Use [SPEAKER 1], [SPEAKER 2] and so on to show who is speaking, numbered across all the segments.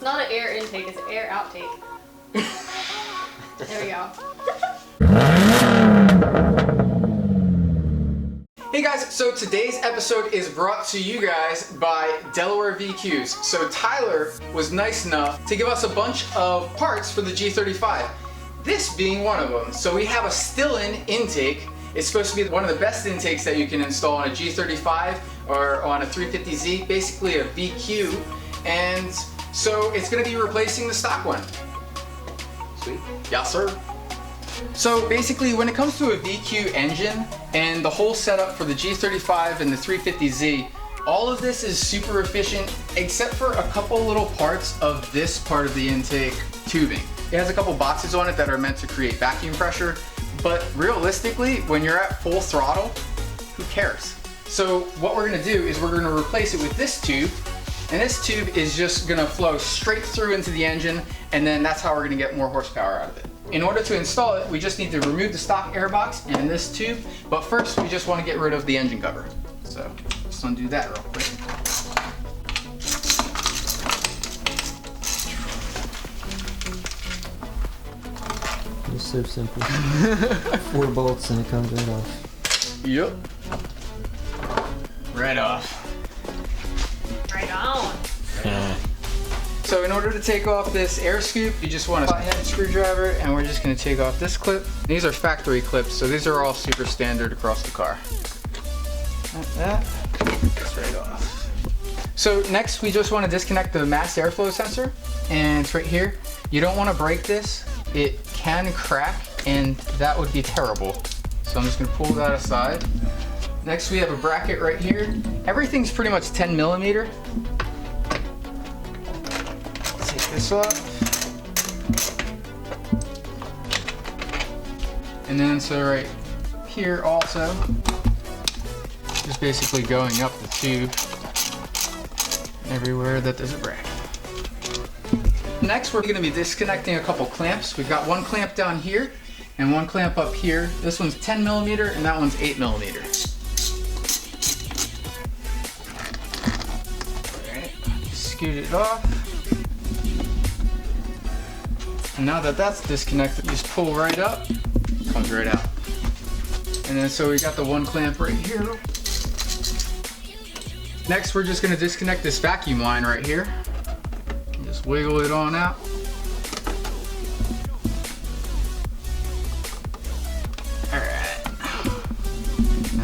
[SPEAKER 1] not an air intake, it's an air outtake. There we go.
[SPEAKER 2] Hey guys, so today's episode is brought to you guys by Delaware VQs. So Tyler was nice enough to give us a bunch of parts for the G35, this being one of them. So we have a Stillen intake. It's supposed to be one of the best intakes that you can install on a G35 or on a 350Z, basically a VQ. And so it's gonna be replacing the stock one. Sweet. Yes, sir. So basically, when it comes to a VQ engine and the whole setup for the G35 and the 350Z, all of this is super efficient except for a couple little parts of this part of the intake tubing. It has a couple boxes on it that are meant to create vacuum pressure, but realistically, when you're at full throttle, who cares? So what we're gonna do is we're gonna replace it with this tube, and this tube is just gonna flow straight through into the engine, and then that's how we're gonna get more horsepower out of it. In order to install it, we just need to remove the stock air box and this tube, but first we just want to get rid of the engine cover. So let's undo that real quick.
[SPEAKER 3] It's so simple. 4 bolts and it comes right off.
[SPEAKER 2] Yep. Right off.
[SPEAKER 1] Right on.
[SPEAKER 2] So in order to take off this air scoop, you just want a flathead screwdriver, and we're just going to take off this clip. These are factory clips, so these are all super standard across the car. Like that. It's right off. So next we just want to disconnect the mass airflow sensor, and it's right here. You don't want to break this. It can crack, and that would be terrible. So I'm just going to pull that aside. Next we have a bracket right here. Everything's pretty much 10 millimeter. This up, and then so right here also, just basically going up the tube everywhere that there's a bracket. Next we're going to be disconnecting a couple clamps. We've got one clamp down here and one clamp up here. This one's 10 millimeter and that one's 8 millimeter. Alright, just scoot it off. And now that that's disconnected, you just pull right up, comes right out. And then so we got the one clamp right here. Next we're just going to disconnect this vacuum line right here. Just wiggle it on out. Alright.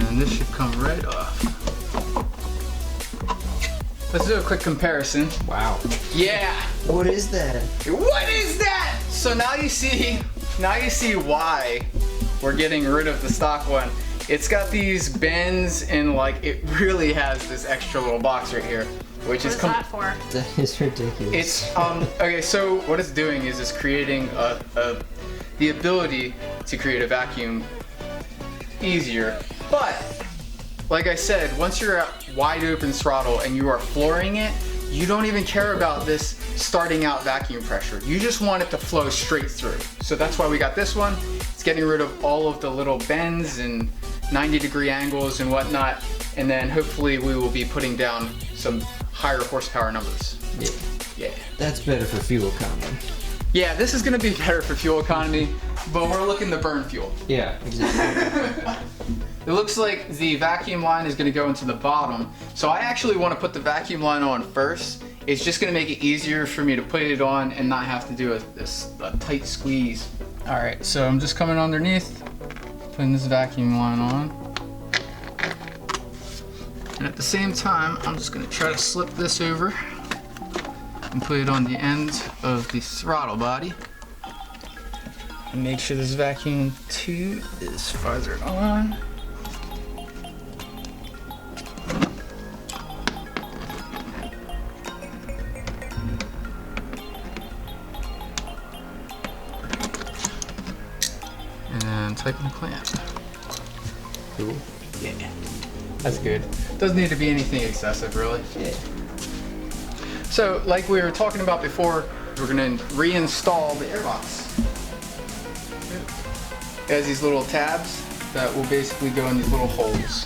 [SPEAKER 2] And this should come right off. Let's do a quick comparison.
[SPEAKER 3] Wow.
[SPEAKER 2] Yeah!
[SPEAKER 3] What is that?
[SPEAKER 2] What is that? So now you see why we're getting rid of the stock one. It's got these bends and like it really has this extra little box right here, which is
[SPEAKER 1] that for?
[SPEAKER 3] That is ridiculous.
[SPEAKER 2] It's okay. So what it's doing is it's creating the ability to create a vacuum easier, but like I said, once you're at wide open throttle and you are flooring it, you don't even care about this starting out vacuum pressure. You just want it to flow straight through. So that's why we got this one. It's getting rid of all of the little bends and 90-degree angles and whatnot. And then hopefully we will be putting down some higher horsepower numbers.
[SPEAKER 3] Yeah.
[SPEAKER 2] Yeah.
[SPEAKER 3] That's better for fuel economy.
[SPEAKER 2] Yeah, this is gonna be better for fuel economy, but we're looking to burn fuel.
[SPEAKER 3] Yeah, exactly.
[SPEAKER 2] It looks like the vacuum line is going to go into the bottom, so I actually want to put the vacuum line on first. It's just going to make it easier for me to put it on and not have to do a tight squeeze. Alright, so I'm just coming underneath, putting this vacuum line on. And at the same time, I'm just going to try to slip this over and put it on the end of the throttle body. And make sure this vacuum tube is farther on. And tighten the clamp.
[SPEAKER 3] Cool.
[SPEAKER 2] Yeah, that's good. Doesn't need to be anything excessive, really.
[SPEAKER 3] Yeah.
[SPEAKER 2] So, like we were talking about before, we're gonna reinstall the airbox. It has these little tabs that will basically go in these little holes.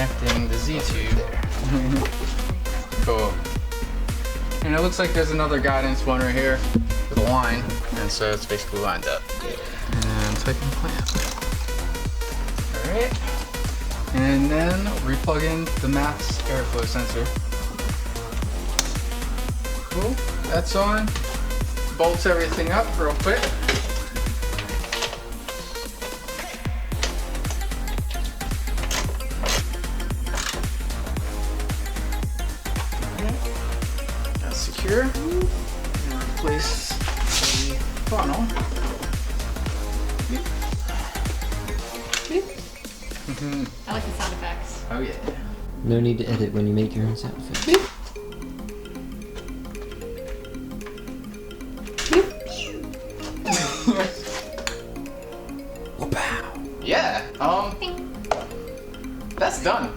[SPEAKER 2] connecting the Z-Tube there. Cool. And it looks like there's another guidance one right here with a line, and so it's basically lined up. And type in clamp. Alright. And then replug in the max airflow sensor. Cool. That's on. Bolts everything up real quick. That's secure. And replace the funnel.
[SPEAKER 1] I like the sound effects.
[SPEAKER 2] Oh yeah.
[SPEAKER 3] No need to edit when you make your own sound effects.
[SPEAKER 2] Yeah. That's done.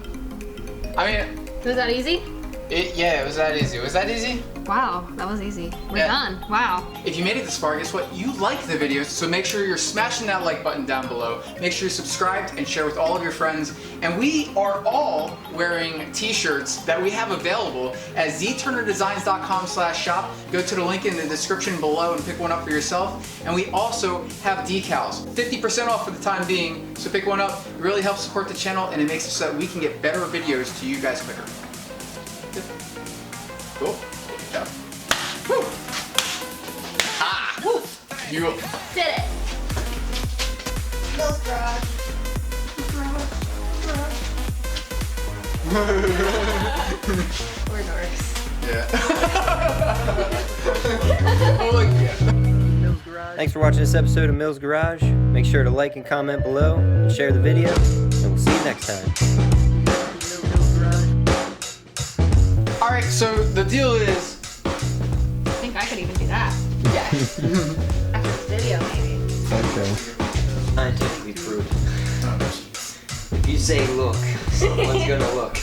[SPEAKER 2] I mean,
[SPEAKER 1] Was that easy?
[SPEAKER 2] it was that easy. Was that easy?
[SPEAKER 1] Wow, that was easy. We're
[SPEAKER 2] Yeah.
[SPEAKER 1] done. Wow.
[SPEAKER 2] If you made it this far, guess what? You like the videos, so make sure you're smashing that like button down below. Make sure you're subscribed and share with all of your friends. And we are all wearing t-shirts that we have available at zturnerdesigns.com/shop. Go to the link in the description below and pick one up for yourself. And we also have decals. 50% off for the time being, so pick one up. It really helps support the channel and it makes it so that we can get better videos to you guys quicker. Cool. Good job. Woo! Ah! Woo! You
[SPEAKER 1] Did it.
[SPEAKER 2] Milk garage.
[SPEAKER 1] We're dorks.
[SPEAKER 2] Yeah. Oh, like, yeah.
[SPEAKER 3] Thanks for watching this episode of Mills Garage. Make sure to like and comment below and share the video, and we'll see you next time.
[SPEAKER 2] Alright, so the deal is.
[SPEAKER 1] I think I could even do that.
[SPEAKER 2] Yes.
[SPEAKER 1] After this video, maybe.
[SPEAKER 3] Okay. Scientifically proven. If you say look, someone's gonna look.